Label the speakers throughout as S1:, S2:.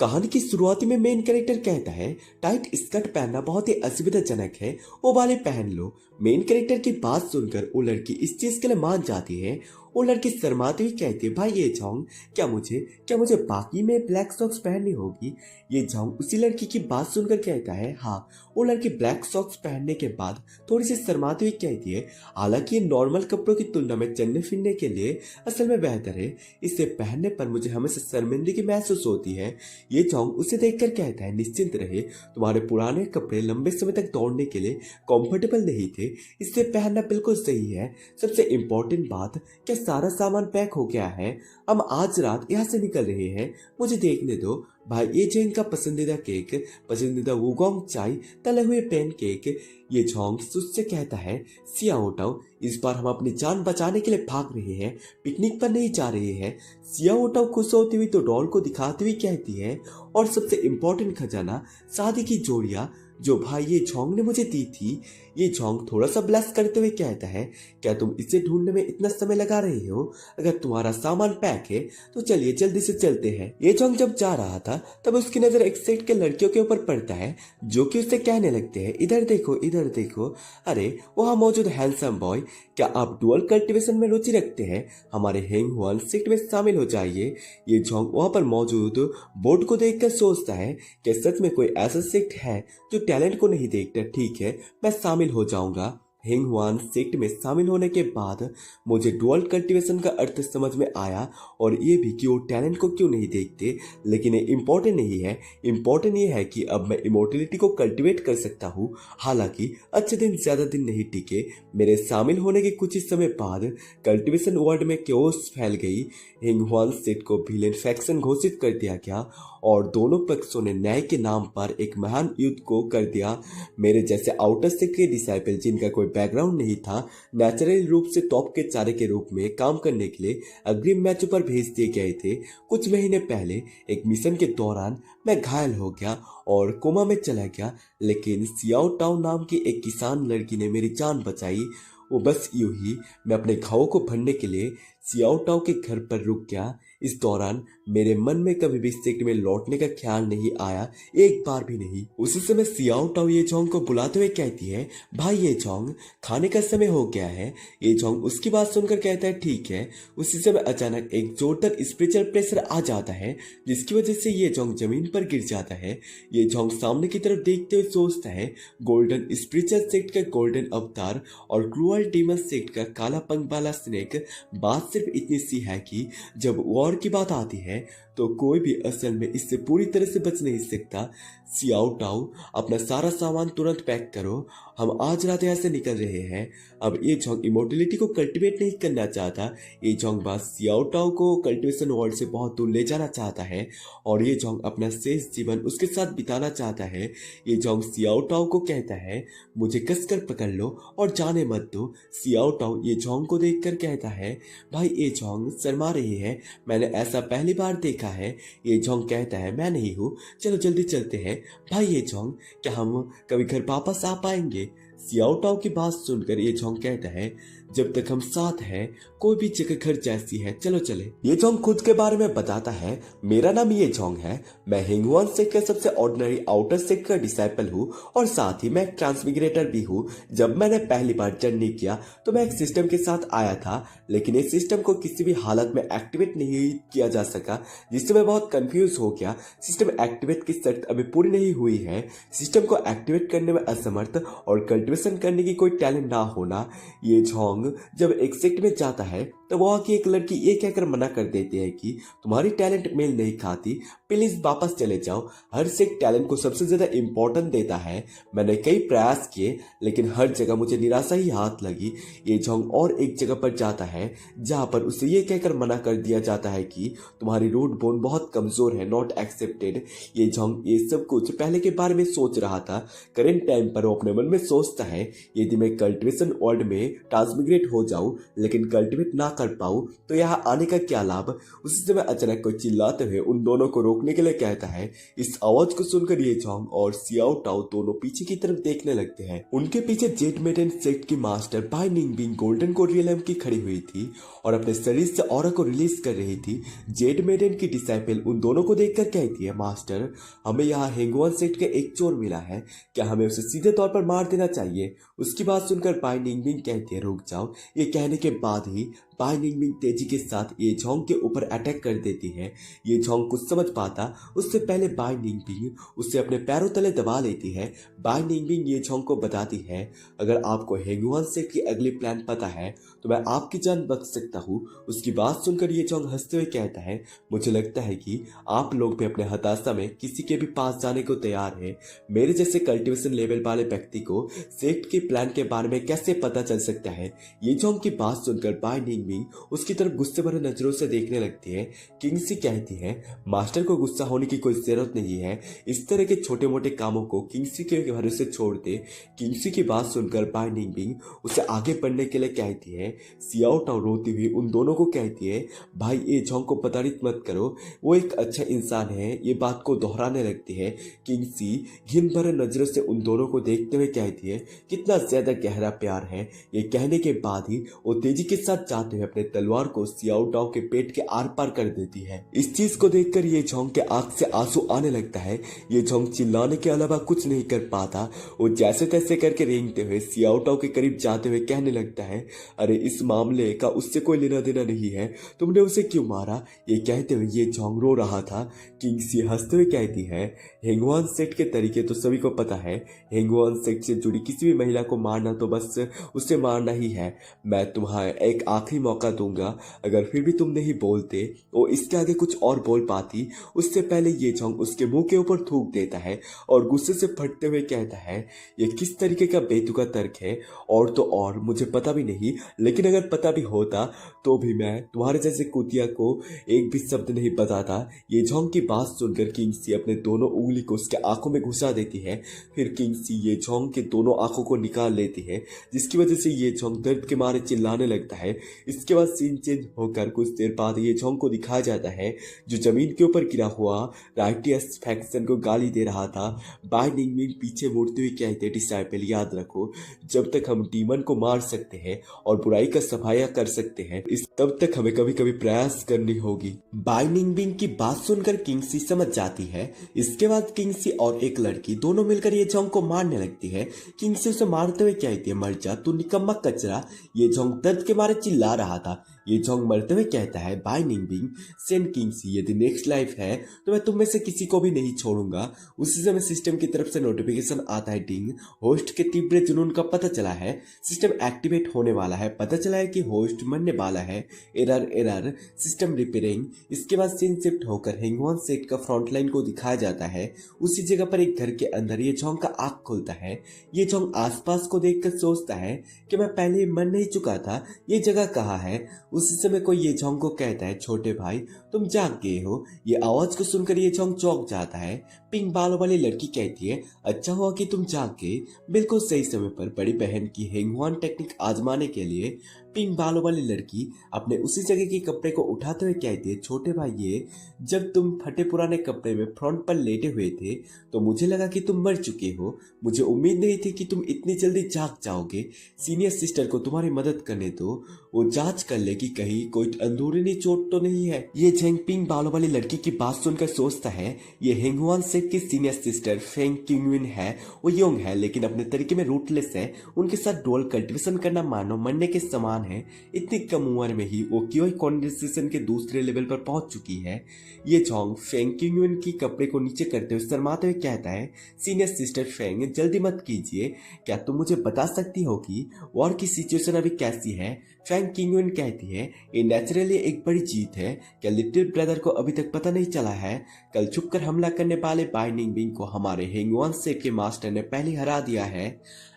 S1: कहानी की शुरुआत में मेन कैरेक्टर कहता है टाइट स्कर्ट पहनना बहुत ही असुविधाजनक है, वो वाले पहन लो। मेन कैरेक्टर की बात सुनकर वो लड़की इस चीज के लिए मान जाती है। वो लड़की शर्माती हुई कहती है, भाई ये झोंग, क्या मुझे बाकी में ब्लैक सॉक्स पहननी होगी? ये झोंग उसी लड़की की बात सुनकर कहता है हाँ। वो लड़की ब्लैक सॉक्स पहनने के बाद थोड़ी सी शर्माती हुई कहती है, हालांकि ये नॉर्मल कपड़ों की तुलना में चलने फिरने के लिए असल में बेहतर है। इसे पहनने पर मुझे हमेशा शर्मिंदगी महसूस होती है। ये जोंग उसे देखकर कहता है, निश्चिंत रहे, तुम्हारे पुराने कपड़े लंबे समय तक दौड़ने के लिए कंफर्टेबल नहीं थे, इसे पहनना बिल्कुल सही है। सबसे इम्पोर्टेंट बात, क्या सारा सामान पैक हो गया है? हम आज रात यहाँ से निकल रहे हैं, मुझे देखने दो। भाई ये जेन का पसंदीदा केक, पसंदीदा वुगोंग चाय, तले हुए पैन केक। ये झोंग उससे कहता है, सियाओटाओ, इस बार हम अपनी जान बचाने के लिए भाग रहे हैं, पिकनिक पर नहीं जा रहे हैं। सियाओटाओ खुश होती हुई तो डॉल को दिखाती हुई कहती है, और सबसे इम्पोर्टेंट खजाना, शादी की जोड़ियां जो भाई ये झोंग ने मुझे दी थी। ये झोंग थोड़ा सा ब्लश करते हुए कहता है, क्या तुम इसे ढूंढने में इतना समय लगा रहे हो? अगर तुम्हारा सामान पैक है तो चलिए जल्दी से चलते हैं। ये झोंग जब जा रहा था तब उसकी नजर एक सेट के लड़कियों के ऊपर पड़ता है, जो कि उससे कहने लगते हैं, इधर देखो इधर देखो, अरे वहाँ मौजूद हैंडसम बॉय, क्या आप डुअल कल्टीवेशन में रुचि रखते हैं? हमारे हेंग हुआन सेक्ट में शामिल हो जाइए। ये झोंग वहाँ पर मौजूद बोर्ड को देखकर सोचता है, क्या सच में कोई ऐसा सेक्ट है जो टैलेंट को नहीं देखता? ठीक है, मैं शामिल हो जाऊंगा। हेंग हुआन सेक्ट में शामिल होने के बाद मुझे डुअल कल्टीवेशन का अर्थ समझ में आया, और ये भी कि वो टैलेंट को क्यों नहीं देखते। लेकिन ये इम्पोर्टेंट नहीं है, इम्पोर्टेंट ये है कि अब मैं इमोर्टलिटी को कल्टीवेट कर सकता हूँ। हालांकि अच्छे दिन ज्यादा दिन नहीं टिके। मेरे शामिल होने के कुछ ही समय बाद कल्टीवेशन वर्ल्ड में क्योस फैल गई। हेंग हुआन सेक्ट को विलेन फैक्शन घोषित कर दिया गया, और दोनों पक्षों ने न्याय के नाम पर एक महान युद्ध को कर दिया। मेरे जैसे आउटर सेक्ट के डिसाइपल, जिनका कोई बैकग्राउंड नहीं था, नेचुरल रूप से टॉप के चारे के रूप में काम करने के लिए अग्रिम मैचों पर भेज दिए गए थे। कुछ महीने पहले एक मिशन के दौरान मैं घायल हो गया और कोमा में चला गया, लेकिन सियाओ टाउ नाम की एक किसान लड़की ने मेरी जान बचाई। वो बस यूं ही मैं अपने घावों को भरने के लिए सियाओ टाउ के घर पर रुक गया। इस दौरान मेरे मन में कभी भी सेक्ट में लौटने का ख्याल नहीं आया, एक बार भी नहीं। उसी समय सियाओ टाउ ये झोंग को बुलाते हुए कहती है, भाई ये झोंग, खाने का समय हो गया है। ये झोंग उसकी बात सुनकर कहता है, ठीक है। उसी समय अचानक एक जोरदार स्पिरिचुअल प्रेशर आ जाता है, जिसकी वजह से ये झोंग जमीन पर गिर जाता है। ये झोंग सामने की तरफ देखते हुए सोचता है, गोल्डन स्पिरिचुअल सेक्ट का गोल्डन अवतार और क्रूअल डीमन सेक्ट का काला पंख वाला स्नेक। बात सिर्फ इतनी सी है कि जब वॉर की बात आती है तो कोई भी असल में इससे पूरी तरह से बच नहीं सकता। सियाओ टाउ, अपना सारा सामान तुरंत पैक करो, हम आज रात यहाँ से निकल रहे हैं। अब ये झोंग इमोर्टलिटी को कल्टीवेट नहीं करना चाहता। ये झोंग बस सियाओ टाउ को कल्टीवेशन वर्ल्ड से बहुत दूर ले जाना चाहता है, और ये झोंग अपना शेष जीवन उसके साथ बिताना चाहता है। ये झोंग सियाओ टाउ को कहता है, मुझे कसकर पकड़ लो और जाने मत दो। सियाओ टाउ ये झोंग को देखकर कहता है, भाई ये झोंग शर्मा रही है, मैंने ऐसा पहली बार देखा है। ये झोंग कहता है, मैं नहीं हूँ, चलो जल्दी चलते हैं। भाई ये झोंग, क्या हम कभी घर वापस आ पाएंगे? सियाओ टाओ की बात सुनकर ये झोंग कहता है, जब तक हम साथ हैं कोई भी जगह घर जैसी है, चलो चले। ये झोंग खुद के बारे में बताता है, मेरा नाम ये झोंग है, मैं हिंगुआन सेक्ट का सबसे ऑर्डिनरी आउटर सेक्ट का डिसाइपल हूँ, और साथ ही मैं एक ट्रांसमिग्रेटर भी हूँ। जब मैंने पहली बार जर्नी किया तो मैं एक सिस्टम के साथ आया था, लेकिन इस सिस्टम को किसी भी हालत में एक्टिवेट नहीं किया जा सका, जिससे मैं बहुत कंफ्यूज हो गया। सिस्टम एक्टिवेट की शर्त अभी पूरी नहीं हुई है। सिस्टम को एक्टिवेट करने में असमर्थ और कल्टीवेशन करने की कोई टैलेंट ना होना। ये झोंग जब एक सेक्ट में जाता है तो वहां की एक लड़की ये कहकर मना कर देती है कि तुम्हारी टैलेंट मेल नहीं खाती, प्लीज वापस चले जाओ। हर सेक्ट टैलेंट को सबसे ज्यादा इंपॉर्टेंट देता है। मैंने कई प्रयास किए, लेकिन हर जगह मुझे निराशा ही हाथ लगी। ये झोंग और एक जगह पर जाता है जहां पर उसे ये कहकर मना कर दिया जाता है कि तुम्हारी रूट बोन बहुत कमजोर है, नॉट एक्सेप्टेड। ये झोंग ये सब कुछ पहले के बारे में सोच रहा था। करेंट टाइम पर वो अपने मन में सोचता है, यदि मैं कल्टीवेशन वर्ल्ड में ट्रांसमिग्रेट हो जाऊं, लेकिन कल्टीवेट ना कर पाऊं तो यहाँ आने का क्या लाभ। उसी समय अचानक कोई चिल्लाते हुए उन दोनों को रोकने के लिए कहता है। इस आवाज को सुनकर ये जोंग और सियाओ टाओ दोनों पीछे की तरफ देखने लगते हैं। उनके पीछे जेड मेडन सेक्ट की मास्टर बाई निंगबिंग गोल्डन कोरियल लैंप की खड़ी हुई थी और अपने शरीर से ऑरा को रिलीज कर रही थी। जेड मेडन की डिसाइपल उन दोनों को देखकर कहती है, मास्टर हमें यहाँ हेंगवान सेक्ट का एक चोर मिला है, क्या हमें उसे सीधे तौर पर मार देना चाहिए। उसकी बात सुनकर बाई निंगबिंग कहती है, रुक जाओ। ये कहने के बाद ही बाई निंगबिंग तेजी के साथ ये जोंग के ऊपर अटैक कर देती है। ये जोंग कुछ समझ पाता उससे पहले बाई निंगबिंग उसे अपने पैरों तले दबा लेती है। बाई निंगबिंग ये जोंग को बताती है, अगर आपको हेंगवान सेक्ट की अगली प्लान पता है तो मैं आपकी जान बच सकता हूँ। उसकी बात सुनकर ये जोंग हंसते हुए कहता है, मुझे लगता है कि आप लोग भी अपने हताशा में किसी के भी पास जाने को तैयार है। मेरे जैसे कल्टीवेशन लेवल वाले व्यक्ति को सेक्ट की प्लान के बारे में कैसे पता चल सकता है। ये जोंग की बात सुनकर बाई निंगबिंग उसकी तरफ गुस्से भरे नजरों से देखने लगती है। किंगसी कहती है, मास्टर को गुस्सा होने की कोई जरूरत नहीं है, इस तरह के छोटे मोटे कामों को किंगसी के भरोसे छोड़ दे। किंगसी की बात सुनकर बाई निंगबिंग उसे आगे बढ़ने के लिए कहती है। सियाओ टाओ रोती हुई उन दोनों को कहती है, भाई ये जोंग को प्रताड़ित मत करो, वो एक अच्छा इंसान है। ये बात को दोहराने लगती है। किंगसी घिन भरे नजरों से उन दोनों को देखते हुए कहती है, कितना ज्यादा गहरा प्यार है। ये कहने के बाद ही वो तेजी के साथ जाते हुए अपने तलवार को सियाओ टाओ के पेट के आर पार कर देती है। इस चीज को देखकर ये जोंग के आंख से आंसू आने लगता है। ये जोंग चिल्लाने के अलावा कुछ नहीं कर पाता। वो जैसे तैसे करके रेंगते हुए सियाओ टाओ के करीब जाते हुए कहने लगता है, अरे इस मामले का उससे कोई लेना देना नहीं है, तुमने उसे क्यों मारा। ये कहते हुए ये जोंग रो रहा था। किंगसी हंसते हुए कहती है, हेंगवान सेक्ट के तरीके तो सभी को पता है। हेंगवान सेक्ट से जुड़ी किसी भी महिला को मारना तो बस उसे मारना ही है। मैं तुम्हें एक आखिरी मौका दूंगा, अगर फिर भी तुम नहीं बोलते वो इसके आगे कुछ और बोल पाती। उससे पहले ये जोंग उसके मुंह के ऊपर थूक देता है और गुस्से से फटते हुए कहता है, ये किस तरीके का बेतुका तर्क है। और तो और मुझे पता भी नहीं, लेकिन अगर पता भी होता तो भी मैं तुम्हारे जैसे कुतिया को एक भी शब्द नहीं बताता। ये जोंग की बात सुनकर किंगसी अपने दोनों उंगली को उसके आंखों में घुसा देती है। फिर किंगसी ये जोंग के दोनों आंखों को निकाल लेती है, जिसकी वजह से ये जोंग दर्द के मारे चिल्लाने लगता है। इसके बाद सीन चेंज होकर कुछ देर बाद ये जोंग को दिखाया जाता है, जो जमीन के ऊपर गिरा हुआ राइटियस फैक्शन को गाली दे रहा था। बाई निंगबिंग पीछे मुड़ते हुए कहते, डिसाइपल याद रखो, जब तक हम डीमन को मार सकते हैं और बुराई का सफाया कर सकते हैं, तब तक हमें कभी कभी प्रयास करनी होगी। बाई निंगबिंग की बात सुनकर किंगसी समझ जाती है। इसके बाद किंगसी और एक लड़की दोनों मिलकर ये जोंग को मारने लगती है। किंगसी उसे मारते हुए कहती है, मर जा तू निकम्मा कचरा। ये जोंग दर्द के मारे चिल्ला रहा था। ये जोंग मरते हुए कहता है, बाई निंगबिंग सेंट किंगसी, यदि नेक्स्ट लाइफ है तो मैं तुम में से किसी को भी नहीं छोड़ूंगा। उसी समय सिस्टम की तरफ से नोटिफिकेशन आता है, डिंग, होस्ट के तीव्र जुनून का पता चला है, सिस्टम एक्टिवेट होने वाला है। पता चला है कि होस्ट मरने वाला है। Error error, system repairing. इसके बाद सीन शिफ्ट होकर हेंगवान सेक्ट का फ्रंट लाइन को दिखाया जाता है। उसी जगह पर एक घर के अंदर ये जोंग का आंख खुलता है। ये जोंग आसपास को देखकर सोचता है कि मैं पहले ही मर नहीं चुका था, ये जगह कहाँ है। उसी समय कोई ये जोंग को कहता है, छोटे भाई तुम जाग गए हो। ये आवाज को सुनकर ये जोंग चौंक जाता है। पिंक बालों वाली लड़की कहती है, अच्छा हुआ कि तुम जाग गए, बिल्कुल सही समय पर बड़ी बहन की हेंगवान टेक्निक आजमाने के लिए। पिंक बालों वाली लड़की अपने उसी जगह के कपड़े को उठाते हुए कहती है, छोटे भाई ये जब तुम फटे पुराने कपड़े में फ्रंट पर लेटे हुए थे तो मुझे लगा कि तुम मर चुके हो। मुझे उम्मीद नहीं थी कि तुम इतनी जल्दी जाग जाओगे। सीनियर सिस्टर को तुम्हारी मदद करने दो, वो जांच कर ले कि कहीं कोई अंदरूनी चोट तो नहीं है। ये जेंग पिंक बालों वाली लड़की की बात सुनकर सोचता है, ये हेंगवान सेक्ट की सीनियर सिस्टर फेंग किंगविन है। वो यंग है लेकिन अपने तरीके में रूटलेस है। उनके साथ डुअल कल्टीवेशन करना मानो मरने के समान है। इतनी कम उम्र में ही वो क्यों कॉन्वर्सेशन के दूसरे लेवल पर पहुंच चुकी है। ये जोंग फेंग किंगविन की कपड़े को नीचे करते हुए शर्माते हुए कहता है, सीनियर सिस्टर फेंग जल्दी मत कीजिए, क्या तुम मुझे बता सकती हो कि वॉर की सिचुएशन अभी कैसी है। फेंग किंगविन कहती है, ये नेचुरली एक बड़ी जीत है। क्या लिटिल ब्रदर को अभी तक पता नहीं चला है। कल छुपकर हमला करने वाले बाई निंगबिंग को हमारे हेंगवान सेक्ट के मास्टर ने पहले हरा दिया है।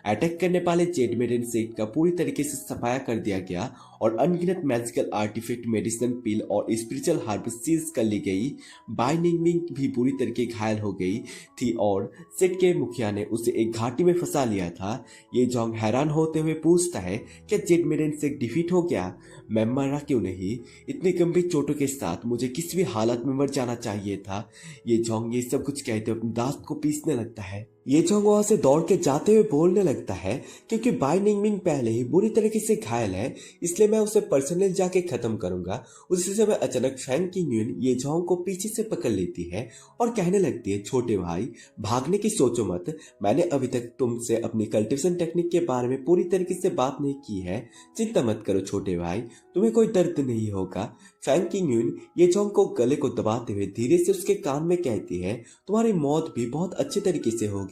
S1: अटैक करने वाले जेड मेडन सेक्ट का पूरी तरीके से सफाया कर दिया गया और अनगिनत मैजिकल आर्टिफैक्ट, मेडिसिन, पिल और स्पिरिचुअल हर्ब सीज कर ली गई। बाई निंगमिंग भी बुरी तरीके घायल हो गई थी और सेट के मुखिया ने उसे एक घाटी में फंसा लिया था। ये जोंग हैरान होते हुए पूछता है, क्या जेड मेडन से डिफीट हो गया? मैं मरा क्यों नहीं? इतनी गंभीर चोटों के साथ मुझे किसी भी हालत में मर जाना चाहिए था। ये जोंग ये सब कुछ कहते हुए अपने दांत को पीसने लगता है। ये जोंग वहां से दौड़ के जाते हुए बोलने लगता है, क्योंकि बाई निंगमिंग पहले ही बुरी तरीके से घायल है, इसलिए मैं उसे पर्सनली जाके खत्म करूंगा। उसी समय अचानक फैंग किंगयुन ये जोंग को पीछे से पकड़ लेती है और कहने लगती है, छोटे भाई भागने की सोचो मत। मैंने अभी तक तुमसे अपनी कल्टिवेशन टेक्निक के बारे में पूरी तरीके से बात नहीं की है। चिंता मत करो छोटे भाई, तुम्हें कोई दर्द नहीं होगा। फैंग किंगयुन ये जोंग को गले को दबाते हुए धीरे से उसके कान में कहती है, तुम्हारी मौत भी बहुत अच्छे तरीके से होगी।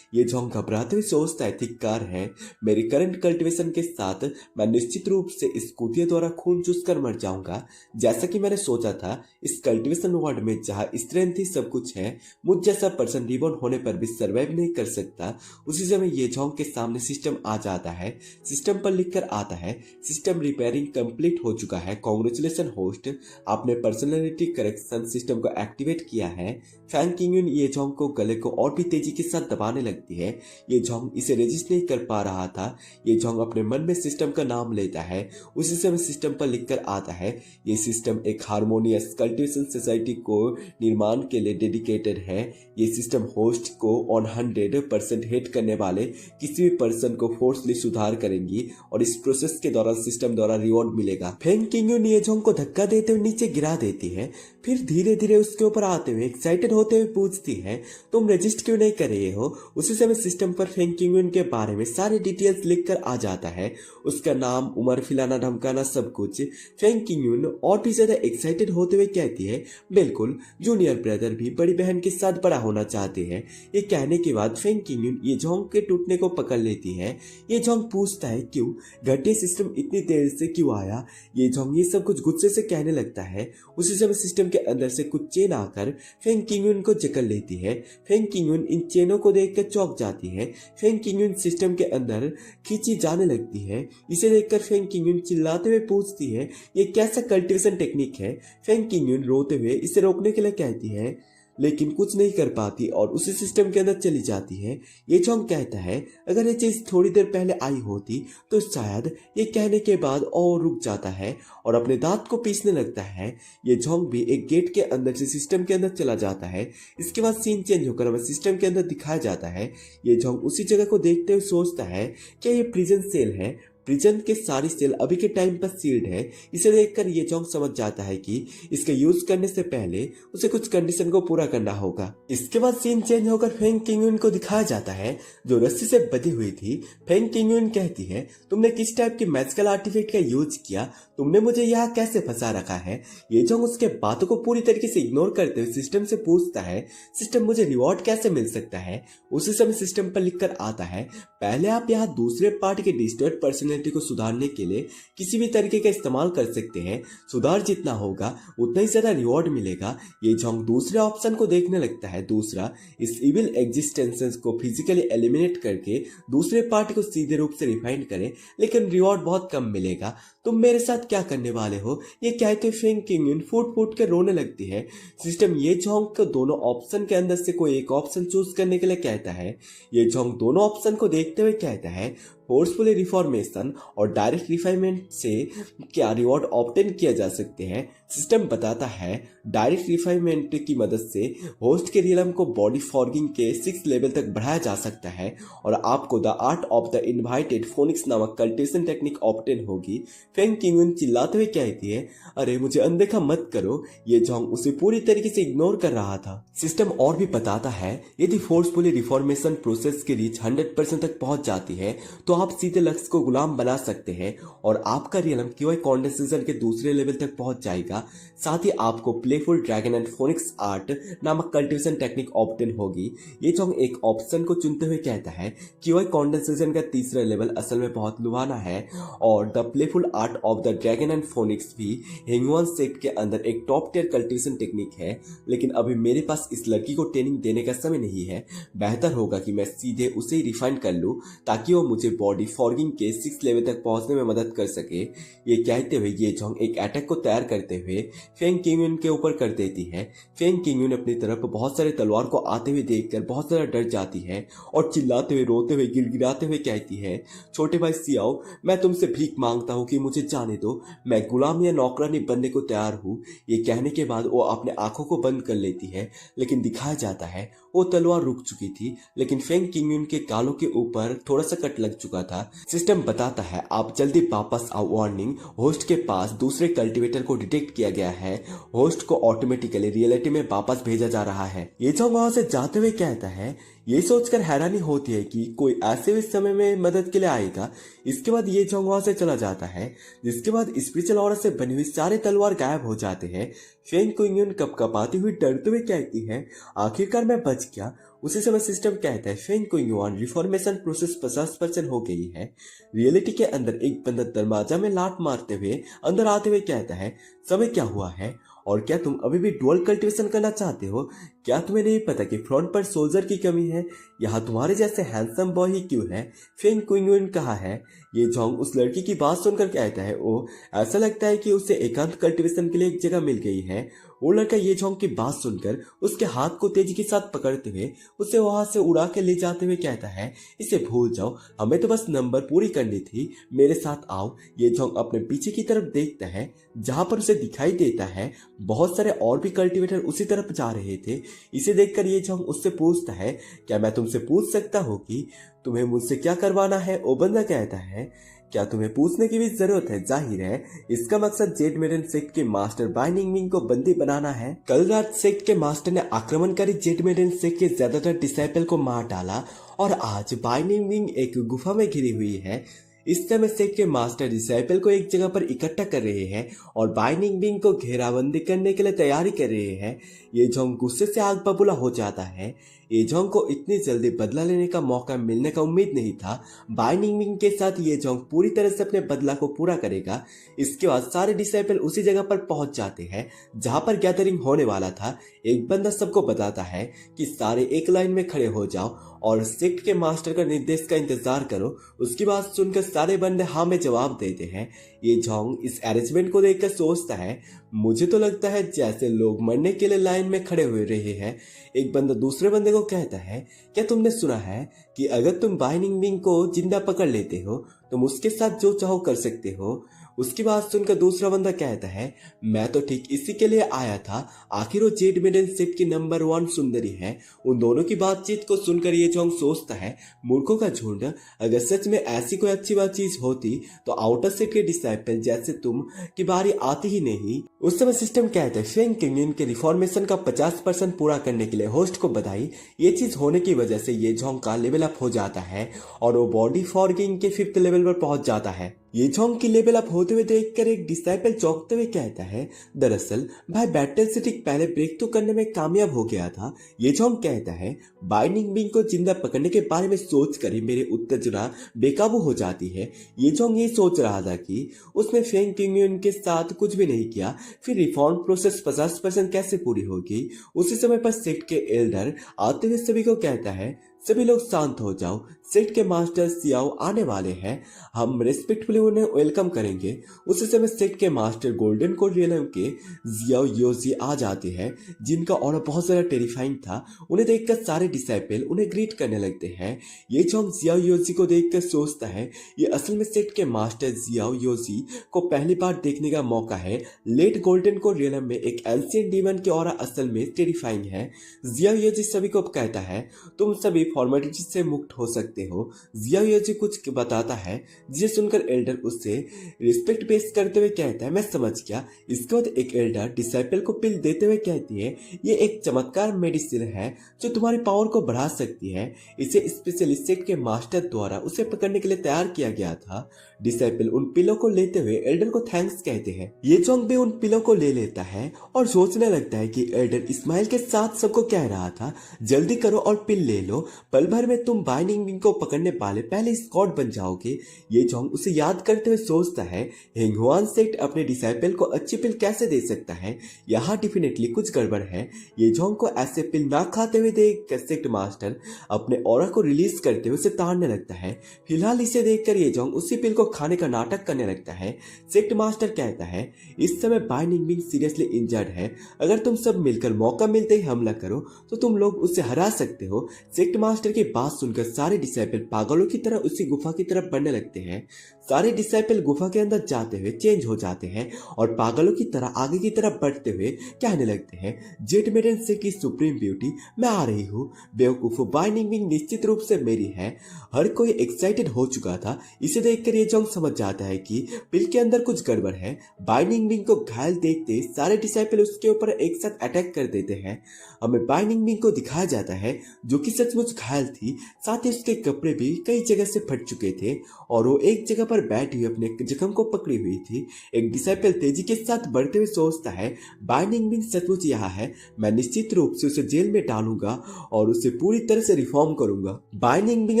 S1: ये जोंग घबराते हुए सोचता है, धिक्कार है, मेरी करंट कल्टिवेशन के साथ मैं निश्चित रूप से इस कुतिया द्वारा खून चूस कर मर जाऊंगा। जैसा कि मैंने सोचा था, इस कल्टिवेशन वर्ल्ड में जहां स्ट्रेंथ ही सब कुछ है, मुझ जैसा पर्सन रिबॉर्न होने पर भी सर्वाइव नहीं कर सकता। उसी समय ये जोंग के सामने सिस्टम आ जाता है। सिस्टम पर लिखकर आता है, सिस्टम रिपेयरिंग कंप्लीट हो चुका है। कांग्रेचुलेशन होस्ट, आपने पर्सनैलिटी करेक्शन सिस्टम को एक्टिवेट किया है। फैंग किंगयुन ये जोंग को गले को और भी तेजी के साथ दबाने लगती है। ये जोंग इसे रेजिस्ट नहीं कर पा रहा था। ये जोंग अपने मन में सिस्टम का नाम लेता है। उसी समय सिस्टम पर लिखकर आता है, ये सिस्टम एक हार्मोनियस कल्टिवेशन सोसाइटी को निर्माण के लिए डेडिकेटेड है। ये सिस्टम होस्ट को 100% हेट करने वाले किसी भी पर्सन को फोर्सली सुधार करेंगी और इस प्रोसेस के दौरान सिस्टम द्वारा रिवॉर्ड मिलेगा। फैंग किंगयुन ये जोंग को धक्का देते हुए नीचे गिरा देती है, फिर धीरे धीरे उसके ऊपर आते हुए एक्साइटेड होते हुए पूछती है, तुम रजिस्ट क्यों नहीं कर रहे हो? उसी समय सिस्टम पर फैंग किंगयुन के बारे में सारे डिटेल्स लिखकर आ जाता है, उसका नाम, उम्र, फिलाना ढमकाना सब कुछ। फैंग किंगयुन और भी ज्यादा एक्साइटेड होते हुए कहती है, बिल्कुल, जूनियर ब्रदर भी बड़ी बहन के साथ बड़ा होना चाहते हैं। ये कहने के बाद फैंग किंगयुन ये जोंग के टूटने को पकड़ लेती है। ये जोंग पूछता है, क्यों घटिया सिस्टम इतनी देर से क्यों आया? ये जोंग ये सब कुछ गुस्से से कहने लगता है। उसी समय सिस्टम के अंदर से कुछ चेन आकर फैंग किंगयुन को जकड़ लेती है। फैंग किंगयुन इन चेनों को देखकर चौंक जाती है। फैंग किंगयुन सिस्टम के अंदर खींची जाने लगती है। इसे देखकर फैंग किंगयुन चिल्लाते हुए पूछती है, ये कैसा कल्टिवेशन टेक्निक है? फैंग किंगयुन रोते हुए इसे रोकने के लिए कहती है, लेकिन कुछ नहीं कर पाती और उसी सिस्टम के अंदर चली जाती है। ये जोंग कहता है, अगर ये चीज थोड़ी देर पहले आई होती तो शायद। ये कहने के बाद और रुक जाता है और अपने दांत को पीसने लगता है। ये जोंग भी एक गेट के अंदर से सिस्टम के अंदर चला जाता है। इसके बाद सीन चेंज होकर हमें सिस्टम के अंदर दिखाया जाता है। ये जोंग उसी जगह को देखते हुए सोचता है, क्या ये प्रिजन सेल है? प्रिजन के सारी सेल अभी के टाइम पर सील्ड है। इसे देखकर ये जोंग समझ जाता है कि इसका यूज करने से पहले उसे कुछ कंडीशन को पूरा करना होगा। इसके बाद सीन चेंज होकर फैंग किंगयुन को दिखाया जाता है, जो रस्सी से बंधी हुई थी। फैंग किंगयुन कहती है, तुमने किस टाइप की मैजिकल आर्टिफैक्ट का यूज किया? तुमने मुझे यहाँ कैसे फंसा रखा है? ये जोंग उसके बातों को पूरी तरीके से इग्नोर करते हुए सिस्टम से पूछता है, सिस्टम मुझे रिवॉर्ड कैसे मिल सकता है? उसी समय सिस्टम पर लिखकर आता है, पहले आप यहाँ दूसरे पार्टी के डिस्टर्ब पर्सनैलिटी को सुधारने के लिए किसी भी तरीके का इस्तेमाल कर सकते हैं। सुधार जितना होगा उतना ही ज्यादा रिवॉर्ड मिलेगा। ये जोंग दूसरे ऑप्शन को देखने लगता है। दूसरा, इस इविल एग्जिस्टेंसेस को फिजिकली एलिमिनेट करके दूसरे पार्टी को सीधे रूप से रिफाइंड करें, लेकिन रिवॉर्ड बहुत कम मिलेगा। तुम मेरे साथ क्या करने वाले हो? ये कहते फैंग किंगयुन फूट फूट के रोने लगती है। सिस्टम ये जोंग को दोनों ऑप्शन के अंदर से कोई एक ऑप्शन चूज करने के लिए कहता है। ये जोंग दोनों ऑप्शन को देखते हुए कहता है, फोर्सफुली रिफॉर्मेशन और डायरेक्ट रिफाइनमेंट से क्या रिवॉर्ड ऑब्टेन किया जा सकते हैं? सिस्टम बताता है, डायरेक्ट रिफाइनमेंट की मदद से होस्ट के रियलम को बॉडी फॉर्गिंग के 6 लेवल तक बढ़ाया जा सकता है और आपको the art of the invited phoenix नामक कल्टिवेशन टेक्निक ऑब्टेन होगी। फैंग किंगयुन चिल्लाते हुए कहती है, अरे मुझे अनदेखा मत करो। ये जोंग उसे पूरी तरीके से इग्नोर कर रहा था। सिस्टम और भी बताता है, यदि फोर्सफुली रिफॉर्मेशन प्रोसेस की रीच 100% तक पहुंच जाती है तो आप सीधे लक्ष्य को गुलाम बना सकते हैं और आपका रियलम क्यूआई कंडेंसेशन के दूसरे लेवल तक पहुंच जाएगा। साथ ही आपको playful dragon and phoenix art नामक कल्टिवेशन टेक्निक ऑप्टेन होगी। ये जोंग एक ऑप्शन को चुनते हुए कहता है कि वह कंडेंसेशन का तीसरा लेवल असल में बहुत लुभाना है और the playful art of the dragon and phoenix भी हिंगवान सेक्ट के अंदर एक टॉप टियर कल्टिवेशन टेक्निक है, लेकिन अभी मेरे पास इस लड़की को ट्रेनिंग देने का समय नहीं है। बेहतर होगा कि मैं सीधे उसे ही रिफाइन कर लूं ताकि वो मुझे बॉडी फॉर्गिंग के 6 लेवल तक पहुंचने में मदद कर सके। ये कहते हुए ये जोंग एक अटैक को तैयार करते हुए फेंग किंगयुन के ऊपर कर देती है। फेंग किंगयुन अपनी तरफ बहुत सारे तलवार को आते हुए देखकर बहुत ज्यादा डर जाती है और चिल्लाते हुए, रोते हुए, गिड़गिड़ाते हुए कहती है, छोटे भाई सियाओ, मैं तुमसे भीख मांगता हूँ कि मुझे जाने दो, मैं गुलाम या नौकरानी बनने को तैयार हूँ। ये कहने के बाद वो अपने आंखों को बंद कर लेती है, लेकिन दिखाया जाता है वो तलवार रुक चुकी थी, लेकिन फेंग किंगयुन के गालों के ऊपर थोड़ा सा कट लग चुका था। सिस्टम बताता है आप जल्दी वापस आओ। वार्निंग, होस्ट के पास दूसरे कल्टीवेटर को डिटेक्ट किया गया है। होस्ट को ऑटोमेटिकली रियलिटी में वापस भेजा जा रहा है। ये जो वहां से जाते हुए कहता है, ये सोचकर हैरानी होती है कि कोई ऐसे भी समय में मदद के लिए आएगा। इसके बाद ये जोंग वहां से चला जाता है, जिसके बाद स्पिरिचुअल ऑरा से बनी हुई सारे तलवार गायब हो जाते हैं। फेंग किंगयुन कपकपाती हुई डरते हुए कहती है, आखिरकार मैं बच गया। उसी समय सिस्टम कहता है, फेंग किंगयुन रिफॉर्मेशन प्रोसेस 50% हो गई है। रियलिटी के अंदर एक बंदा दरवाजा में लात मारते हुए अंदर आते हुए कहता है, समय क्या हुआ है और क्या तुम अभी भी डुअल कल्टीवेशन करना चाहते हो? क्या तुम्हें नहीं पता कि फ्रंट पर सोल्जर की कमी है? यहाँ तुम्हारे जैसे हैंडसम बॉय ही क्यों है? फेंग किंगयुन कहा है। ये जोंग उस लड़की की बात सुनकर कहता है, ओ ऐसा लगता है कि उसे एकांत कल्टीवेशन के लिए एक जगह मिल गई है। वो लड़का ये जोंग की बात सुनकर उसके हाथ को तेजी के साथ पकड़ते हुए उसे वहां से उड़ा के ले जाते हुए कहता है, इसे भूल जाओ, हमें तो बस नंबर पूरी करनी थी, मेरे साथ आओ। ये जोंग अपने पीछे की तरफ देखता है, जहां पर उसे दिखाई देता है बहुत सारे और भी कल्टीवेटर उसी तरफ जा रहे थे। इसे देखकर ये जोंग उससे पूछता है, क्या मैं तुमसे पूछ सकता हूँ कि तुम्हें मुझसे क्या करवाना है? वो बंदा कहता है, क्या तुम्हें पूछने की भी जरूरत है? जाहिर है इसका मकसद जेड मेडन सेक्ट के मास्टर बाइनिंग विंग को बंदी बनाना है। कल रात सेक्ट के मास्टर ने आक्रमणकारी जेड मेडन सेक्ट के ज्यादातर डिसाइपल को मार डाला और आज बाइनिंग विंग एक गुफा में घिरी हुई है। इस समय सेक्ट के मास्टर डिसाइपल को एक जगह पर इकट्ठा कर रहे हैं और बाइनिंग विंग को घेराबंदी करने के लिए तैयारी कर रहे हैं। ये जोंग गुस्से से आग बबूला हो जाता है। ये जोंग को इतनी जल्दी बदला लेने का मौका मिलने का उम्मीद नहीं था। बाइनिंग विंग के साथ ये जोंग पूरी तरह से अपने बदला को पूरा करेगा। इसके बाद सारे डिसाइपल उसी जगह पर पहुंच जाते हैं जहां पर गैदरिंग होने वाला था। एक बंदा सबको बताता है कि सारे एक लाइन में खड़े हो जाओ और सेक्ट के मास्टर का निर्देश का इंतजार करो। उसकी बात सुनकर सारे बंदे हाँ में जवाब देते हैं। ये जोंग इस अरेंजमेंट को देखकर सोचता है, मुझे तो लगता है जैसे लोग मरने के लिए लाइन में खड़े हुए रहे हैं। एक बंदा दूसरे बंदे को कहता है, क्या तुमने सुना है कि अगर तुम बाइनिंग विंग को जिंदा पकड़ लेते हो तुम उसके साथ जो चाहो कर सकते हो? उसकी बात सुनकर दूसरा बंदा कहता है, मैं तो ठीक इसी के लिए आया था, आखिर वो जेड मेडन सेक्ट की नंबर 1 सुंदरी है। उन दोनों की बातचीत को सुनकर ये जोंग सोचता है, मूर्खों का झुंड, अगर सच में ऐसी कोई अच्छी बात चीज होती तो आउटर सेक्ट के डिसाइपल जैसे तुम की बारी आती ही नहीं। उस समय सिस्टम कहता है, फेंग किंगयुन के रिफॉर्मेशन का 50% पूरा करने के लिए होस्ट को बधाई। ये चीज होने की वजह से ये जोंग का लेवल अप हो जाता है और वो बॉडी फॉर्गिंग के 5th लेवल पर पहुंच जाता है। ये जोंग की लेवल अप होते हुए देखकर एक डिसाइपल चौंकते हुए कहता है, दरअसल भाई बैटल से ठीक पहले ब्रेक तो करने में कामयाब हो गया था। ये जोंग कहता है, बाइनिंग विंग को जिंदा पकड़ने के बारे में सोचकर ही मेरी उत्तेजना बेकाबू हो जाती है। ये जोंग ये सोच रहा था कि उसने फेंग किंगयुन के साथ कुछ भी नहीं किया, फिर रिफॉर्म प्रोसेस 50% कैसे पूरी होगी। उसी समय पर सेक्ट के एल्डर आते हुए सभी को कहता है, सभी लोग शांत हो जाओ, सेक्ट के मास्टर सियाओ आने वाले हैं, हम रेस्पेक्टफुली उन्हें वेलकम करेंगे। उसी समय सेक्ट के मास्टर गोल्डन कोड रियलम के जियाओ योजी आ जाते हैं, जिनका ऑरा बहुत ज्यादा टेरिफाइंग था। उन्हें देखकर सारे डिसाइपल उन्हें ग्रीट करने लगते हैं। ये जोंग जियाओ योजी को देखकर सोचता है, ये असल में सेक्ट के मास्टर जियाओ योजी को पहली बार देखने का मौका है। लेट गोल्डन कोड रियलम में एक एंशिएंट डीमन की ऑरा असल में टेरिफाइंग है। जियाओ योजी सभी को कहता है, तुम सभी फॉर्मेलिटी से मुक्त हो सकते हो। जियाओ याजी कुछ बताता है, जिसे सुनकर एल्डर उससे रिस्पेक्ट पेश करते हुए कहता है, मैं समझ गया। इसके बाद एक एल्डर डिसाइपल को पिल देते हुए कहती है, ये एक चमत्कार मेडिसिन है जो तुम्हारी पावर को बढ़ा सकती है। इसे स्पेशलिस्ट सेक्ट के मास्टर द्वारा उसे पकड़ने के लिए तैयार किया गया था। डिसाइपल उन पिलों को लेते हुए एल्डर को थैंक्स कहते हैं। ये जोंग भी उन पिलों को ले लेता है और सोचने लगता है कि एल्डर इस्माइल के साथ सबको कह रहा था, जल्दी करो और पिल ले लो, पल भर में तुम बाइनिंग विंग को पकड़ने वाले पहले स्कॉट बन जाओगे। ये जोंग उसे याद करते हुए सोचता है, हेंगुआन सेक्ट अपने डिसाइपल को अच्छी पिल कैसे दे सकता है, यहाँ डेफिनेटली कुछ गड़बड़ है। ये जोंग को ऐसे पिल ना खाते हुए देख सेक्ट मास्टर अपने ऑरा को रिलीज करते हुए उसे ताड़ने लगता है। फिलहाल इसे देखकर ये जोंग उसी पिल को खाने का नाटक करने लगता है। सेक्ट मास्टर कहता है, इस समय बाइनिंग विंग सीरियसली इंजर्ड है, अगर तुम सब मिलकर मौका मिलते ही हमला करो तो तुम लोग उसे हरा सकते हो। सेक्ट मास्टर की बात सुनकर सारे डिसाइपल पागलों की तरह उसी गुफा की तरफ बढ़ने लगते हैं। सारे डिसाइपल गुफा के अंदर जाते हुए चेंज हो जाते हैं और पागलों की तरह आगे की तरफ बढ़ते हुए कहने लगते हैं, जेड मेडन से की सुप्रीम ब्यूटी, मैं आ रही हूँ। बेवकूफो, बाइनिंग विंग निश्चित रूप से मेरी है। हर कोई एक्साइटेड हो चुका था। इसे देखकर ये जोंग समझ जाता है कि पिल के अंदर कुछ गड़बड़ है। बाइनिंग विंग को घायल देखते सारे डिसाइपल उसके ऊपर एक साथ अटैक कर देते हैं। हमें बाइनिंग विंग को दिखाया जाता है जो कि सचमुच घायल थी, साथ ही उसके कपड़े भी कई जगह से फट चुके थे और वो एक जगह पर बैठी हुई अपने जख्म को पकड़ी हुई थी। एक डिसाइपल तेजी के साथ बढ़ते हुए सोचता है, बाइनिंग विंग सचमुच यहाँ है, मैं निश्चित रूप से उसे जेल में डालूंगा और उसे पूरी तरह से रिफॉर्म करूंगा। बाइनिंग विंग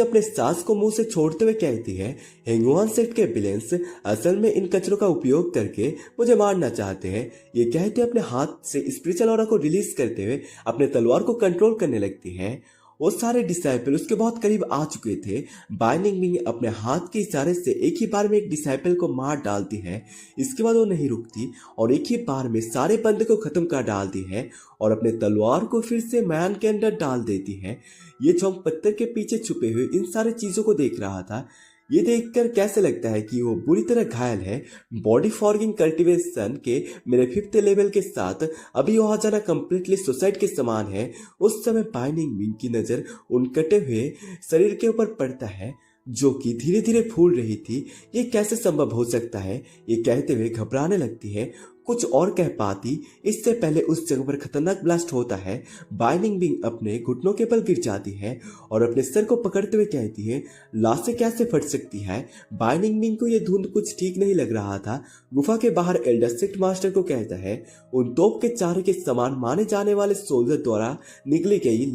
S1: अपने सांस को मुंह से छोड़ते हुए कहती है, हेंगुआन सेक्ट के विलेंस असल में इन कचरों का उपयोग करके मुझे मारना चाहते हैं। ये कहते अपने हाथ से स्पिरिचुअल ऑरा को रिलीज करते हुए अपने तलवार को कंट्रोल करने लगती हैं। वो सारे डिसाइपल उसके बहुत करीब आ चुके थे। बाइनिंग विंग अपने हाथ के इशारे से एक ही बार में एक डिसाइपल को मार डालती है। इसके बाद वो नहीं रुकती और एक ही बार में सारे बंदे को खत्म कर डालती है और अपने तलवार को फिर से मैन के अंदर डाल देती है। ये जोंग पत्थर के पीछे छुपे हुए इन सारे चीजों को देख रहा था। ये देखकर कैसे लगता है कि वो बुरी तरह घायल है। बॉडी फॉर्गिंग कल्टीवेशन के मेरे 5th लेवल के साथ अभी वहां जाना कंप्लीटली सुसाइड के समान है। उस समय बाइनिंग विंग की नजर उन कटे हुए शरीर के ऊपर पड़ता है जो कि धीरे धीरे फूल रही थी। ये कैसे संभव हो सकता है, ये कहते हुए घबराने लगती है। कुछ और कह पाती इससे पहले उस जगह पर खतरनाक ब्लास्ट होता है। बाइनिंग विंग अपने घुटनों के बल गिर जाती है और अपने सर को पकड़ते हुए कहती है, लाशें कैसे फट सकती है। बाइनिंग विंग को यह धुंध कुछ ठीक नहीं लग रहा था। गुफा के बाहर एल्डर सेक्ट मास्टर को कहता है, उन तोप के चारे के समान माने जाने वाले सोल्जर द्वारा निकली गई